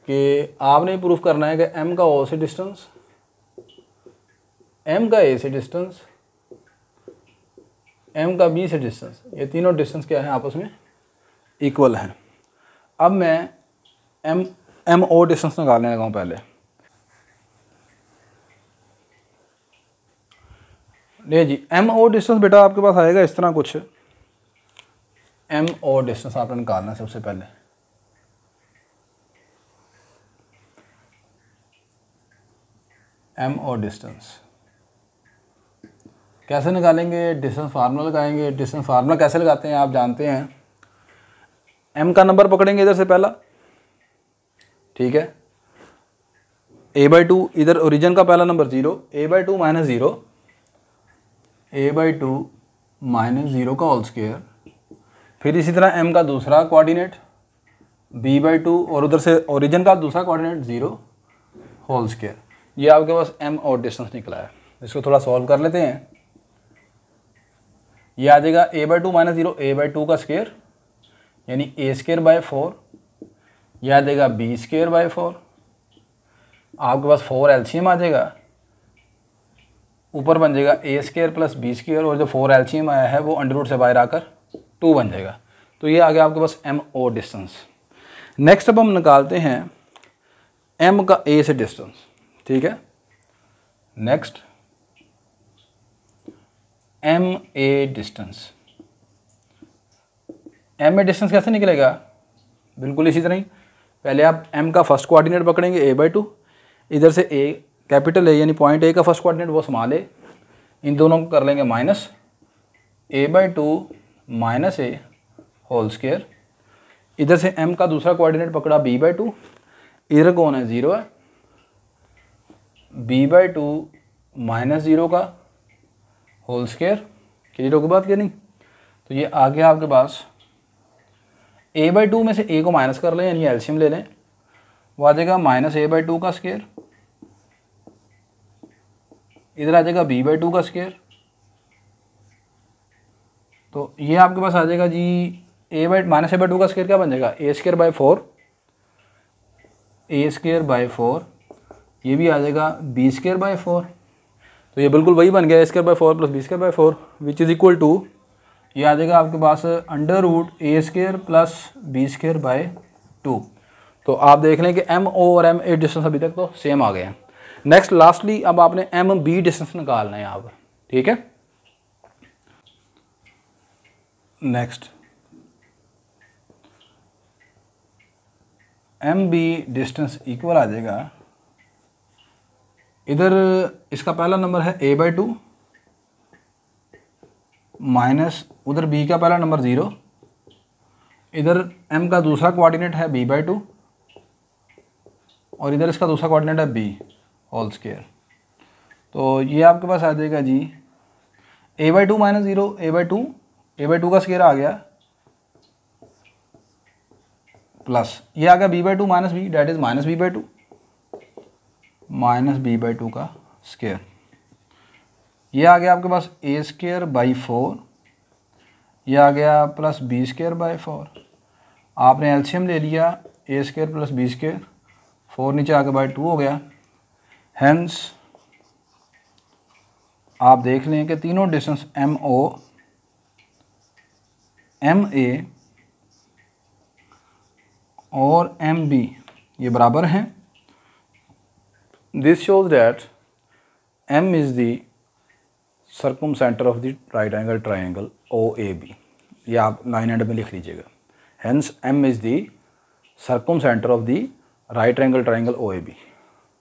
कि आपने प्रूफ करना है कि M का O से डिस्टेंस, M का A से डिस्टेंस, M का B से डिस्टेंस, ये तीनों डिस्टेंस क्या है? आपस में इक्वल हैं। अब मैं MO डिस्टेंस निकालने लगा हूँ। पहले ले जी, MO डिस्टेंस बेटा आपके पास आएगा इस तरह कुछ। MO डिस्टेंस आपने निकालना है सबसे पहले। MO डिस्टेंस कैसे निकालेंगे? डिस्टेंस फार्मूला लगाएंगे। डिस्टेंस फार्मूला कैसे लगाते हैं आप जानते हैं। M का नंबर पकड़ेंगे इधर से पहला, ठीक है, a/2, इधर ओरिजिन का पहला number 0, a/2 minus 0, a/2 minus 0 का होल स्क्वायर। फिर इसी तरह M का दूसरा कोऑर्डिनेट b/2 और उधर से ओरिजिन का दूसरा कोऑर्डिनेट 0 होल स्क्वायर। ये आपके पास MO डिस्टेंस निकला है। इसको थोड़ा सॉल्व कर लेते हैं। ये आ जाएगा a/2 माइनस 0, a/2 का स्क्वायर यानी a²/4। यह आ जाएगा b²/4। आपके पास 4 LCM आ जाएगा, ऊपर बन जाएगा a² प्लस b², और जो 4 LCM आया है वो अंडर रूट से बाहर आकर 2 बन जाएगा। तो ये आ गया आपके पास MO डिस्टेंस। नेक्स्ट अब हम निकालते हैं M का A से डिस्टेंस। ठीक है, next MA distance. MA distance कैसे निकलेगा? बिल्कुल इसी तरह ही। पहले आप M का फर्स्ट कोऑर्डिनेट पकड़ेंगे a/2, इधर से A कैपिटल A यानी पॉइंट A का फर्स्ट कोऑर्डिनेट वो स्मॉल A, इन दोनों को कर लेंगे minus a/2 minus A whole square. इधर से M का दूसरा कोऑर्डिनेट पकड़ा b/2, इधर कौन है? 0 है, b/2 माइनस 0 का होल स्क्वायर। क्लियर होगी बात क्या नहीं? तो ये आ गया आपके पास a/2 में से A को माइनस कर लें यानी एलसीएम ले लें, वो आ जाएगा माइनस a/2 का स्क्वायर, इधर आ जाएगा b/2 का स्क्वायर। तो ये आपके पास आ जाएगा जी माइनस a/2 का स्क्वायर क्या बन जाएगा? a²/4, ए स्क्र बाई 4, ये भी आ जाएगा बी स्क्र बाई 4। तो ये बिल्कुल वही बन गया, A square by 4 plus B square by 4 which is equal to, ये आ जाएगा आपके पास under root A square plus B square by 2। तो आप देख लें कि एम ओ और एम ए डिस्टेंस अभी तक तो सेम आ गए हैं। नेक्स्ट लास्टली अब आपने एम बी डिस्टेंस निकालना है यहाँ पर, ठीक है। Next M B distance equal आ जाएगा, इधर इसका पहला नंबर है a बाई 2 माइनस उधर b का पहला नंबर 0, इधर m का दूसरा कोऑर्डिनेट है b बाई 2 और इधर इसका दूसरा कोऑर्डिनेट है b होल स्क्वायर। तो ये आपके पास आ जाएगा जी a by 2 minus 0 a by 2 का स्क्वायर आ गया प्लस ये आ गया b by 2 minus b that is minus b by 2 minus b by 2 का स्क्वायर। ये आ गया आपके पास a स्क्वायर बाई 4, ये आ गया प्लस b स्क्वायर बाई 4। आपने एलसीएम ले लिया a square plus b square, 4 नीचे आके बाई 2 हो गया। हेंस आप देख लें कि तीनों distance M O M A और एम बी ये बराबर हैं। This shows that M is the circumcentre of the right angle triangle O A B, ये आप लाइन एंड में लिख लीजिएगा। Hence M is the circumcentre of the right angle triangle O A B.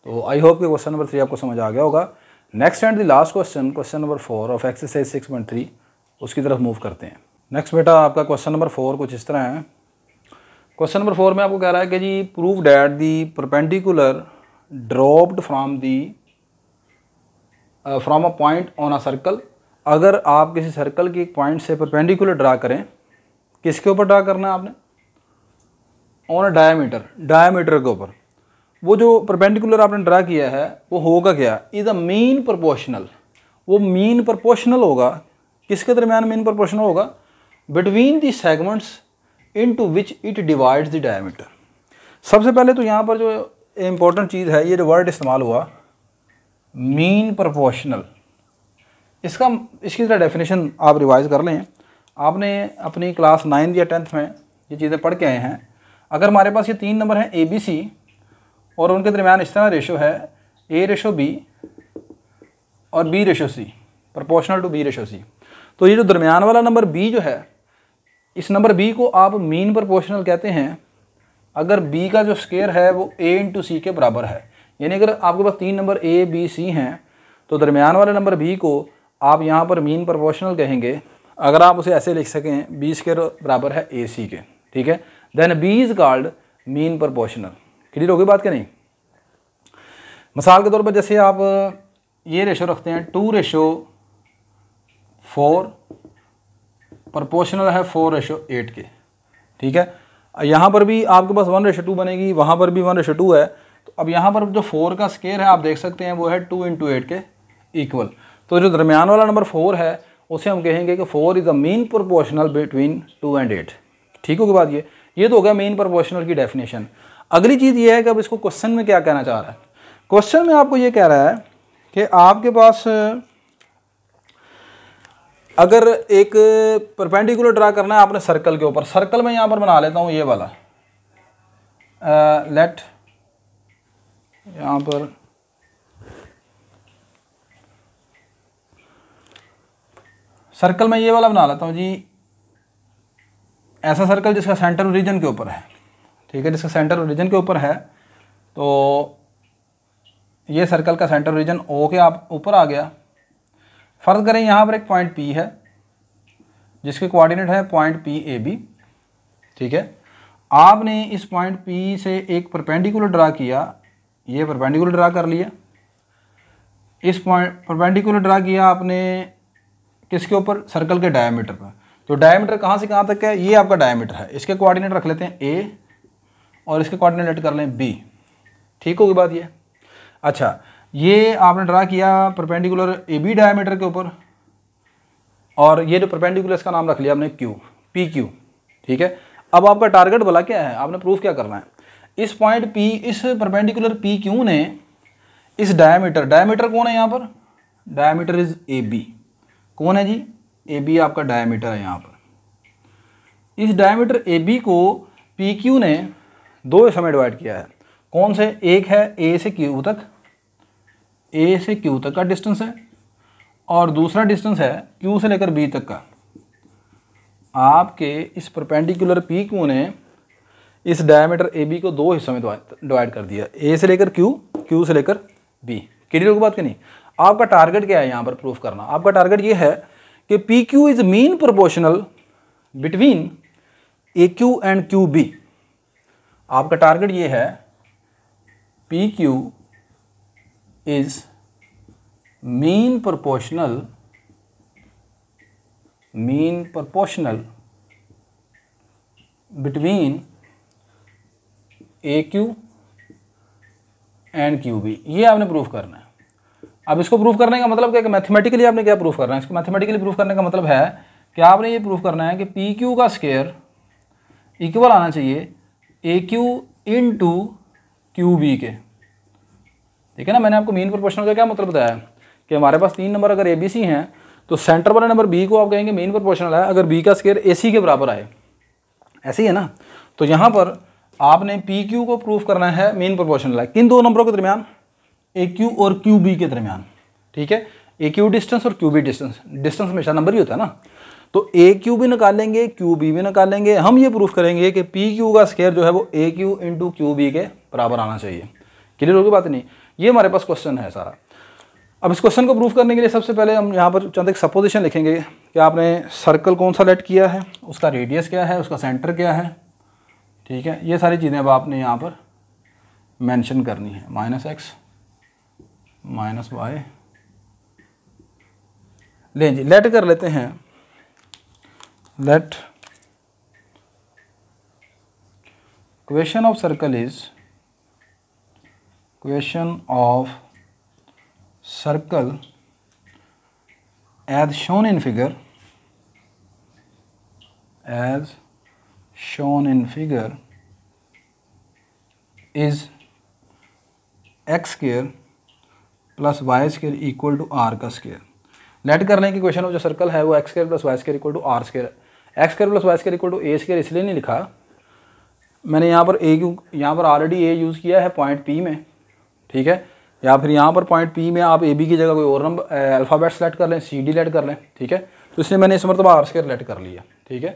तो आई होप कि क्वेश्चन नंबर 3 आपको समझ आ गया होगा। Next and the last question, question number 4 of exercise 6.3, उसकी तरफ मूव करते हैं। नेक्स्ट बेटा आपका क्वेश्चन नंबर 4 कुछ इस तरह है। क्वेश्चन नंबर 4 में आपको कह रहा है कि जी prove that the perpendicular dropped from a point on a circle. अगर आप किसी सर्कल के एक पॉइंट से परपेंडिकुलर ड्रा करें, किसके ऊपर ड्रा करना है आपने? ऑन अ डायमीटर के ऊपर। वो जो परपेंडिकुलर आपने ड्रा किया है वो होगा क्या? Is a mean proportional. वो मीन प्रोपोर्शनल होगा, किसके दरमियान मीन प्रोपोर्शनल होगा? Between the segments into which it divides the diameter. सबसे पहले तो यहाँ पर जो इम्पोर्टेंट चीज़ है, ये जो वर्ड इस्तेमाल हुआ मीन प्रोपोर्शनल, इसकी ज़रा डेफिनेशन आप रिवाइज कर लें। आपने अपनी क्लास 9th या 10th में ये चीज़ें पढ़ के आए हैं। अगर हमारे पास ये 3 नंबर हैं ए बी सी और उनके दरमियान इस तरह रेशो है a रेशो b और b ratio c, proportional to b ratio c। तो ये जो दरमियान वाला नंबर b जो है, इस नंबर b को आप मीन प्रोपोर्शनल कहते हैं अगर b का जो स्क्वायर है वो a इंटू सी के बराबर है। यानी अगर आपके पास 3 नंबर a b c हैं तो दरमियान वाले नंबर b को आप यहाँ पर मीन प्रोपोर्शनल कहेंगे। अगर आप उसे ऐसे लिख सकें b स्क्वायर बराबर है a c के, ठीक है, then b is called mean proportional. Clear होगी बात क्या नहीं? मिसाल के तौर पर जैसे आप ये रेशो रखते हैं 2:4, प्रोपोर्शनल है 4:8 के, ठीक है। यहाँ पर भी आपके पास 1:2 बनेगी, वहाँ पर भी 1:2 है। तो अब यहाँ पर जो 4 का स्क्वायर है आप देख सकते हैं वो है 2 × 8 के इक्वल। तो जो दरमियान वाला नंबर 4 है उसे हम कहेंगे कि 4 is the mean proportional between 2 और 8। ठीक होगी बात? ये तो हो गया मीन प्रोपोर्शनल की डेफिनेशन। अगली चीज़ ये है कि अब इसको क्वेश्चन में क्या कहना चाह रहा है। क्वेश्चन में आपको ये कह रहा है कि आपके पास अगर एक परपेंडिकुलर ड्रा करना है आपने सर्कल के ऊपर। सर्कल में यहाँ पर बना लेता हूँ ये वाला, लेट यहाँ पर सर्कल में ये वाला बना लेता हूँ जी, ऐसा सर्कल जिसका सेंटर ओरिजिन के ऊपर है, ठीक है, जिसका सेंटर ओरिजिन के ऊपर है। तो ये सर्कल का सेंटर ओरिजिन ओ के आप ऊपर आ गया। फ़र्ज़ करें यहाँ पर एक पॉइंट P है जिसके कोऑर्डिनेट है पॉइंट P A B, ठीक है। आपने इस पॉइंट P से एक परपेंडिकुलर ड्रा किया, ये परपेंडिकुलर ड्रा कर लिया। इस पॉइंट परपेंडिकुलर ड्रा किया आपने किसके ऊपर? सर्कल के डायमीटर पर। तो डायमीटर कहाँ से कहाँ तक है? ये आपका डायमीटर है। इसके कोऑर्डिनेट रख लेते हैं A और इसके कोऑर्डिनेट लेट कर लें B। ठीक होगी बात ये? अच्छा, ये आपने ड्रा किया परपेंडिकुलर AB डायमीटर के ऊपर और ये जो परपेंडिकुलर इसका नाम रख लिया आपने Q, PQ, ठीक है। अब आपका टारगेट भला क्या है? आपने प्रूफ क्या करना है? इस पॉइंट P, इस परपेंडिकुलर PQ ने इस डायमीटर कौन है यहाँ पर, डायमीटर इज AB, कौन है जी, AB आपका डायमीटर है यहाँ पर। इस डायमीटर AB को PQ ने दो हिस्सों में डिवाइड किया है, कौन से, एक है A से Q तक, A से Q तक का डिस्टेंस है, और दूसरा डिस्टेंस है Q से लेकर B तक का। आपके इस परपेंडिकुलर PQ ने इस डायमीटर AB को दो हिस्सों में डिवाइड कर दिया, A से लेकर Q, Q से लेकर B। क्लियर होगी बात कि नहीं। आपका टारगेट क्या है यहाँ पर प्रूफ करना, आपका टारगेट ये है कि PQ is mean proportional between AQ and QB। आपका टारगेट ये है PQ is mean proportional between AQ and QB, ये आपने प्रूफ करना है। अब इसको प्रूफ करने का मतलब क्या है, मैथमेटिकली आपने क्या प्रूफ करना है, इसको मैथमेटिकली प्रूफ करने का मतलब है कि आपने ये प्रूफ करना है कि PQ का स्क्वायर इक्वल आना चाहिए AQ इंटू QB के। ठीक है ना, मैंने आपको मीन प्रोपोर्शनल का क्या मतलब बताया कि हमारे पास 3 नंबर अगर ABC हैं तो सेंटर वाला नंबर B को आप कहेंगे मीन प्रोपोर्शनल है अगर B का स्क्वायर AC के बराबर आए, ऐसे ही है ना। तो यहाँ पर आपने PQ को प्रूफ करना है मीन प्रोपोर्शनल है, किन दो नंबरों के दरमियान, AQ और QB के दरमियान। ठीक है, AQ डिस्टेंस और QB डिस्टेंस हमेशा नंबर ही होता है ना। तो AQ भी निकालेंगे, QB भी निकालेंगे, हम ये प्रूफ करेंगे कि PQ का स्क्वायर जो है वो AQ इंटू QB के बराबर आना चाहिए। क्लियर होगी बात नहीं, ये हमारे पास क्वेश्चन है सारा। अब इस क्वेश्चन को प्रूफ करने के लिए सबसे पहले हम यहाँ पर चंद एक सपोजिशन लिखेंगे कि आपने सर्कल कौन सा लेट किया है, उसका रेडियस क्या है, उसका सेंटर क्या है। ठीक है, ये सारी चीज़ें अब आपने यहाँ पर मेंशन करनी है, -x -y। लें जी, लेट कर लेते हैं, let question of circle is, question of circle as shown in figure, is x square plus y square equal to r का स्क्वायर। लेट कर लें कि क्वेश्चन ऑफ जो सर्कल है वो x square plus y square equal to r square, x square plus y square equal to a square इसलिए नहीं लिखा, मैंने यहाँ पर यहाँ पर ऑलरेडी a यूज़ किया है पॉइंट P में। ठीक है, या फिर यहाँ पर पॉइंट P में आप AB की जगह कोई और नंबर अल्फ़ाबेट सेलेक्ट कर लें, CD लेट कर लें। ठीक है, तो इसलिए मैंने इस मरतबा r स्क्वायर लेट कर लिया। ठीक है,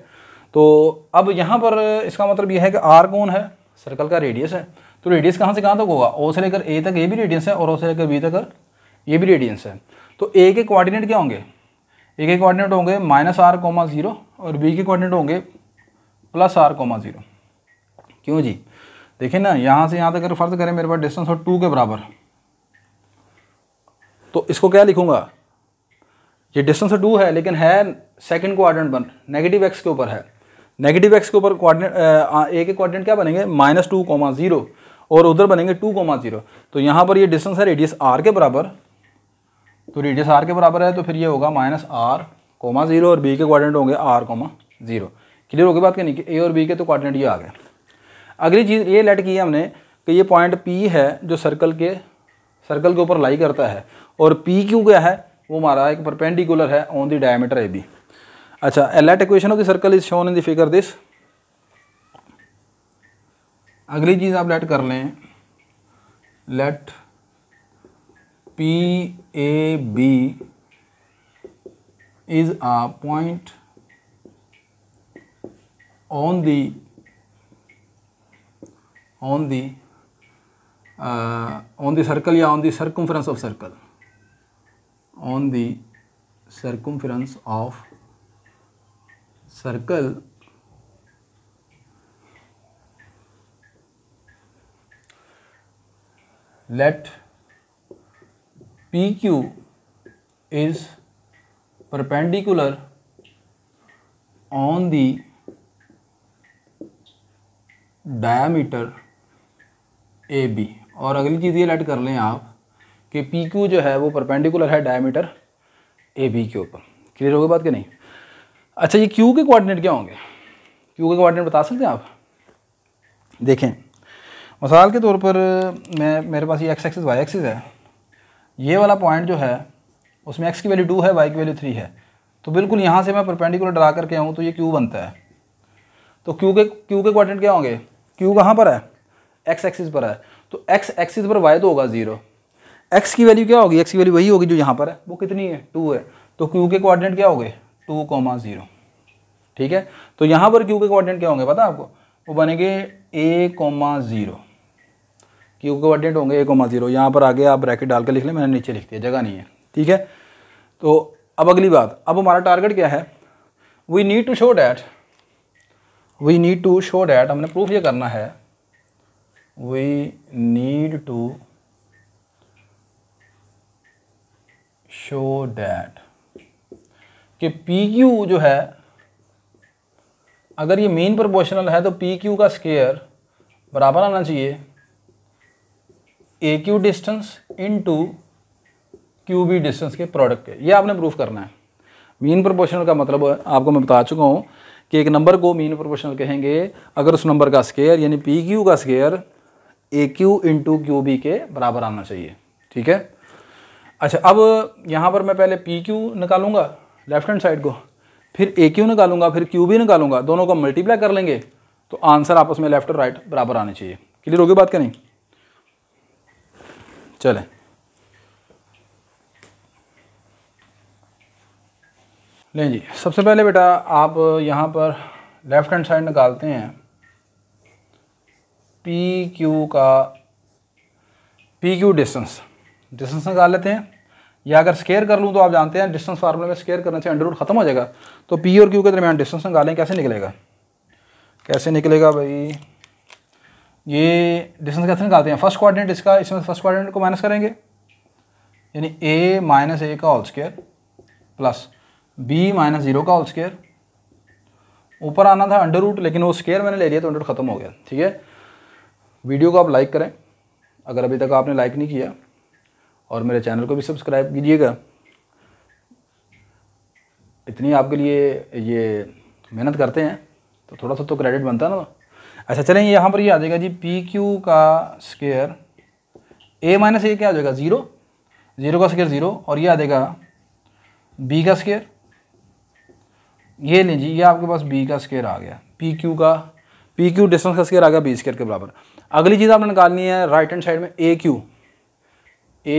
तो अब यहाँ पर इसका मतलब यह है कि r कौन है, सर्कल का रेडियस है। तो रेडियस कहाँ से कहाँ तक होगा, O से लेकर A तक ये भी रेडियस है और O से लेकर B तक ये भी रेडियस है। तो A के कोऑर्डिनेट क्या होंगे, A के कोऑर्डिनेट होंगे -r,0 और B के कोऑर्डिनेट होंगे +r,0। क्यों जी, देखिए ना, यहाँ से यहाँ तक अगर फर्ज करें मेरे पास डिस्टेंस हो 2 के बराबर, तो इसको क्या लिखूंगा, ये डिस्टेंस 2 है लेकिन है सेकंड कोऑर्डिनेट पर, नेगेटिव x के ऊपर है। नेगेटिव x के ऊपर कोऑर्डिनेट A के कोऑर्डिनेट क्या बनेंगे, -2,0 और उधर बनेंगे 2,0। तो यहाँ पर ये डिस्टेंस है रेडियस r के बराबर, तो रेडियस r के बराबर है तो फिर ये होगा -r,0 और B के कोऑर्डिनेट होंगे r,0। क्लियर होगी बात कि नहीं, कि A और B के तो कोऑर्डिनेट ये आ गए। अगली चीज़ ये लेट की है हमने कि ये पॉइंट P है जो सर्कल के ऊपर लाई करता है, और PQ क्या है, वो हमारा एक परपेंडिकुलर है ऑन द डायमीटर AB। अच्छा, let equation of the circle is shown in the figure this. अगली चीज़ आप लेट कर लें, let PAB is a point on the circle या on the circumference of circle, on the circumference of circle let PQ is perpendicular on the diameter AB। और अगली चीज़ ये लेट कर लें आप कि PQ जो है वो परपेंडिकुलर है डायमीटर AB के ऊपर। क्लियर होगी बात कि नहीं। अच्छा, ये Q के कोऑर्डिनेट क्या होंगे, Q के कोऑर्डिनेट बता सकते हैं आप। देखें, मिसाल के तौर पर मेरे पास ये एक्स एक्सिस वाई एक्सिस है, ये वाला पॉइंट जो है उसमें एक्स की वैल्यू 2 है, वाई की वैल्यू 3 है। तो बिल्कुल यहाँ से मैं परपेंडिकुलर ड्रा करके आऊँ तो ये क्यू बनता है। तो क्यू के कोऑर्डिनेट क्या होंगे, क्यू कहाँ पर है, एक्स एक्सिस पर है, तो एक्स एक्सिस पर वाई तो होगा 0। एक्स की वैल्यू क्या होगी, एक्स की वैल्यू वही होगी जो यहाँ पर है, वो कितनी है 2 है। तो क्यू के कोऑर्डिनेट क्या होंगे 2,0। ठीक है, तो यहाँ पर क्यू के कोऑर्डिनेट क्या होंगे पता है आपको, वो बनेंगे a,0। क्यू के कोऑर्डिनेट होंगे a,0। यहाँ पर आगे आप ब्रैकेट डाल के लिख लें, मैंने नीचे लिख दिया, जगह नहीं है। ठीक है, तो अब अगली बात, अब हमारा टारगेट क्या है, we need to show that, हमने प्रूफ ये करना है, we need to show that कि पी क्यू जो है, अगर ये मीन प्रोपोर्शनल है तो पी क्यू का स्क्वायर बराबर आना चाहिए A Q distance into Q B distance के प्रोडक्ट के। ये आपने प्रूफ करना है। मीन प्रोपोर्शनल का मतलब आपको मैं बता चुका हूँ कि एक नंबर को मीन प्रोपोर्शनल कहेंगे अगर उस नंबर का स्क्वायर यानी पी क्यू का स्क्वायर ए क्यू इंटू क्यू बी के बराबर आना चाहिए। ठीक है, अच्छा अब यहाँ पर मैं पहले पी क्यू निकालूंगा लेफ्ट हैंड साइड को, फिर ए क्यू निकालूंगा, फिर क्यू बी निकालूंगा, दोनों को मल्टीप्लाई कर लेंगे तो आंसर आपस में लेफ्ट और राइट बराबर आने चाहिए। क्लियर होगी बात क्या नहीं? चलें, लें जी, सबसे पहले बेटा आप यहाँ पर लेफ्ट हैंड साइड निकालते हैं पी क्यू डिस्टेंस निकाल लेते हैं, या अगर स्केयर कर लूँ तो आप जानते हैं डिस्टेंस फार्मूले में स्केयर करने से अंडर रूट खत्म हो जाएगा। तो पी और क्यू के दरमियान डिस्टेंस निकालें, कैसे निकलेगा भाई, ये डिस्टेंस कैसे निकालते हैं, फर्स्ट कोऑर्डिनेट इसका, इसमें फर्स्ट कोऑर्डिनेट को माइनस करेंगे, यानी a माइनस ए का whole square plus b minus 0 का होल स्क्वायर, ऊपर आना था अंडर रूट लेकिन वो स्क्वायर मैंने ले लिया तो अंडर रूट खत्म हो गया। ठीक है, वीडियो को आप लाइक करें अगर अभी तक आपने लाइक नहीं किया, और मेरे चैनल को भी सब्सक्राइब कीजिएगा, इतनी आपके लिए ये मेहनत करते हैं तो थोड़ा सा तो क्रेडिट बनता है ना। अच्छा चलें, यहाँ पर ये आ जाएगा जी पी क्यू का स्क्वायर, a माइनस ए क्या आ जाएगा 0 का स्क्वायर 0, और ये आ जाएगा b का स्क्वायर, ये लें जी, ये आपके पास b का स्क्वायर आ गया, पी क्यू डिस्टेंस का स्क्वायर आ गया b स्क्वायर के बराबर। अगली चीज़ आपने निकालनी है राइट हैंड साइड में A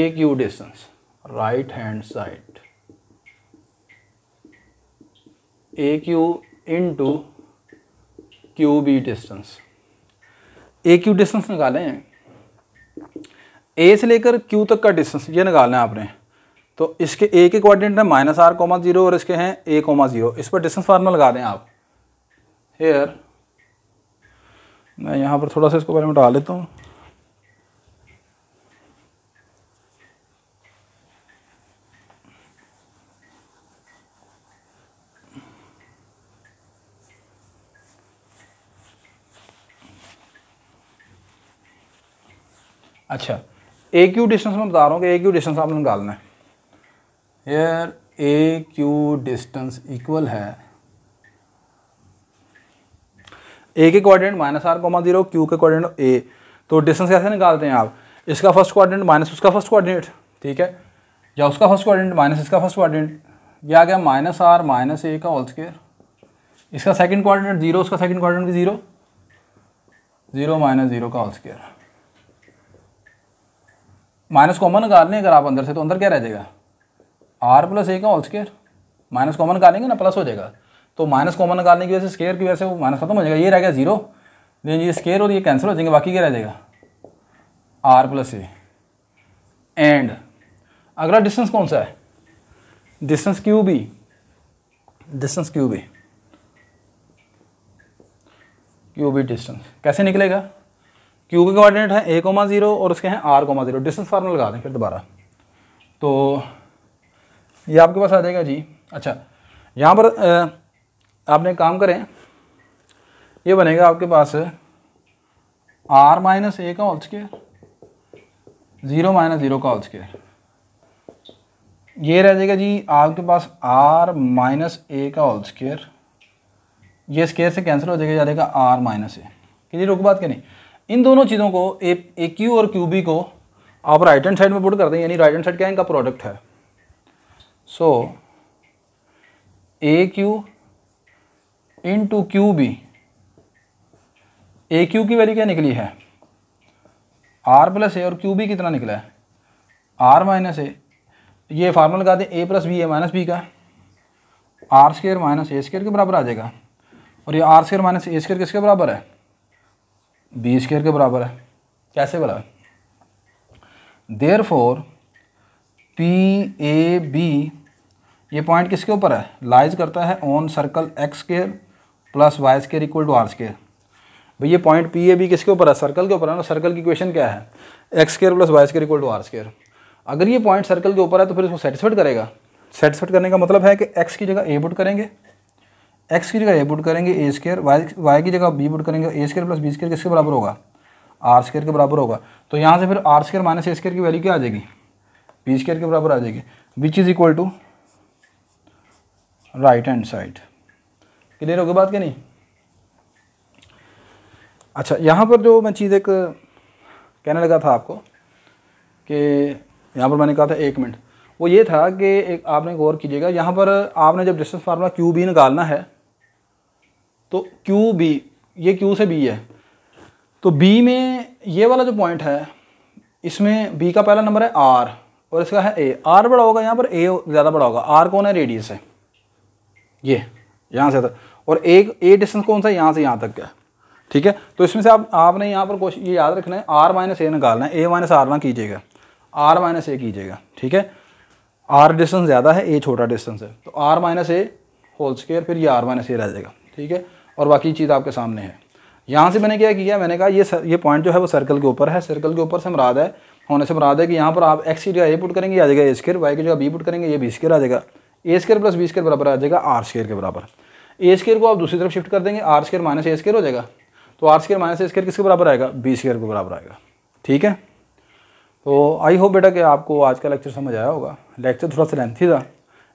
Q distance, right hand side A Q into Q B distance. A Q distance निकालें, ए से लेकर क्यू तक का डिस्टेंस ये निकालना है आपने। तो इसके ए के कोऑर्डिनेट है -r,0 और इसके हैं a,0। इस पर डिस्टेंस फार्मूला लगा दें आप। हेयर मैं यहाँ पर थोड़ा सा इसको पहले मिटा लेता हूँ। अच्छा, ए क्यू डिस्टेंस में बता रहा हूँ कि ए क्यू डिस्टेंस आपने निकालना है। हेयर ए क्यू डिस्टेंस इक्वल है, ए के कोऑर्डिनेट -r,0, क्यू के कोऑर्डिनेट ए। तो डिस्टेंस कैसे निकालते हैं आप, इसका फर्स्ट कोऑर्डिनेट माइनस उसका फर्स्ट कोऑर्डिनेट, ठीक है, या उसका फर्स्ट कोऑर्डिनेट माइनस इसका फर्स्ट कोऑर्डिनेट, यह आ गया -r माइनस ए का होल स्क्वायर, इसका सेकंड कोऑर्डिनेट 0, उसका सेकंड कोऑर्डिनेट भी 0, 0 माइनस 0 का होल स्क्वायर। माइनस कॉमन निकाल लें अगर आप अंदर से, तो अंदर क्या रह जाएगा r प्लस ए का होल स्क्वायर, माइनस कॉमन निकालेंगे ना प्लस हो जाएगा, तो माइनस कॉमन निकालने की वजह से स्क्वायर की वजह से वो माइनस खत्म हो जाएगा, ये रह गया 0, लेकिन ये स्क्वायर और ये कैंसिल हो जाएंगे, बाकी क्या रह जाएगा r प्लस ए। एंड अगला डिस्टेंस कौन सा है, डिस्टेंस क्यू बी, डिस्टेंस कैसे निकलेगा, क्यू के कोऑर्डिनेट है a,0 और उसके हैं r,0। डिस्टेंस फार्मूला लगा दें फिर दोबारा, तो ये आपके पास आ जाएगा जी। अच्छा, यहाँ पर आपने काम करें, ये बनेगा आपके पास r माइनस ए का होल स्क्वायर, 0 माइनस 0 का होल स्क्वायर, ये रह जाएगा जी आपके पास r माइनस ए का होल स्क्वायर, ये स्क्वायर से कैंसिल हो जाएगा, जा रहेगा r माइनस ए। क्लियर होगी बात क्या नहीं। इन दोनों चीज़ों को ए क्यू और क्यू बी को आप राइट हैंड साइड में पुट कर दें, यानी राइट हैंड साइड क्या है, इनका प्रोडक्ट है। सो ए क्यू इंटू क्यू बी, ए क्यू की वैल्यू क्या निकली है आर प्लस ए, और क्यू बी कितना निकला है आर माइनस ए। ये फार्मूला लगा दें, a plus b a minus b का, r square minus a square के बराबर आ जाएगा, और ये r square minus a square किसके बराबर है, बी स्क्वायर के बराबर है। कैसे बना, देयरफॉर पी ए बी ये पॉइंट किसके ऊपर है, लाइज करता है on circle x square plus y square equal to r square. भाई ये पॉइंट पी ए बी किसके ऊपर है, सर्कल के ऊपर है ना। सर्कल की इक्वेशन क्या है, x square plus y square equal to r square. अगर ये पॉइंट सर्कल के ऊपर है तो फिर इसको सेटिस्फाइड करेगा। सेटिस्फाइड करने का मतलब है कि एक्स की जगह ए पुट करेंगे, एक्स की जगह ए पुट करेंगे ए स्क्वायर, वाई की जगह बी पुट करेंगे, ए स्क्वायर प्लस बी स्क्वायर किसके बराबर होगा, आर स्क्वायर के बराबर होगा। तो यहाँ से फिर r square minus a square की वैल्यू क्या आ जाएगी, बी स्क्वायर के बराबर आ जाएगी, which is equal to right hand side. Clear होगी बात कि नहीं। अच्छा, यहाँ पर जो मैं चीज़ एक कहने लगा था आपको कि यहाँ पर मैंने कहा था 1 मिनट, वो ये था कि एक आपने गौर कीजिएगा, यहाँ पर आपने जब डिस्टेंस फार्मूला क्यू बी निकालना है तो क्यू बी, ये क्यू से बी है, तो बी में ये वाला जो पॉइंट है इसमें बी का पहला नंबर है आर और इसका है ए। आर बड़ा होगा यहाँ पर, ए ज़्यादा बड़ा होगा। आर कौन है, रेडियस है, ये यहाँ से तक, और ए डिस्टेंस कौन सा है, यहाँ से यहाँ तक का। ठीक है, तो इसमें से आपने यहाँ पर कोशिश ये याद रखना है, आर माइनस ए निकालना है, ए माइनस आर ना कीजिएगा, आर माइनस ए कीजिएगा। ठीक है, आर डिस्टेंस ज़्यादा है, ए छोटा डिस्टेंस है, तो r minus a whole square, फिर ये आर माइनस ए रह जाएगा। ठीक है, और बाकी चीज़ आपके सामने है। यहाँ से मैंने क्या किया, मैंने कहा ये पॉइंट जो है वो सर्कल के ऊपर है, सर्कल के ऊपर से मुराद है, होने से मुराद है कि यहाँ पर आप एक्स की जगह ए पुट करेंगे, आ जाएगा ए स्क्वायर, वाई की जगह बी पुट करेंगे, ये बी स्क्वायर आ जाएगा, ए स्क्वायर प्लस बी स्क्वायर बराबर आ जाएगा आर स्क्वायर के बराबर। ए स्क्वायर को आप दूसरी तरफ शिफ्ट कर देंगे, r square minus a square हो जाएगा, तो r square minus a square किसके बराबर आएगा, बी स्क्वायर के बराबर आएगा। ठीक है, तो आई होप बेटा कि आपको आज का लेक्चर समझ आया होगा। लेक्चर थोड़ा सा लेंथी था,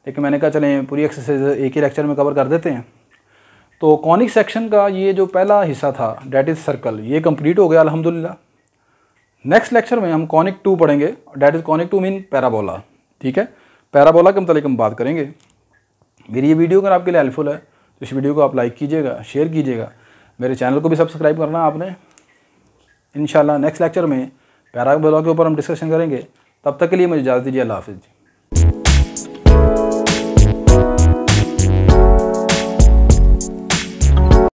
लेकिन मैंने कहा चलें पूरी एक्सरसाइज एक ही लेक्चर में कवर कर देते हैं। तो कॉनिक सेक्शन का ये जो पहला हिस्सा था डेट इज़ सर्कल, ये कंप्लीट हो गया अल्हम्दुलिल्लाह। नेक्स्ट लेक्चर में हम कॉनिक 2 पढ़ेंगे, that is conic 2 mean parabola. ठीक है, पैराबोला के मतलब हम बात करेंगे। मेरी ये वीडियो अगर आपके लिए हेल्पफुल है तो इस वीडियो को आप लाइक कीजिएगा, शेयर कीजिएगा, मेरे चैनल को भी सब्सक्राइब करना आपने। इंशाल्लाह नेक्स्ट लेक्चर में पैराबोला के ऊपर हम डिस्कशन करेंगे। तब तक के लिए मुझे इजाज़त दीजिए, अल्लाह हाफ़िज़।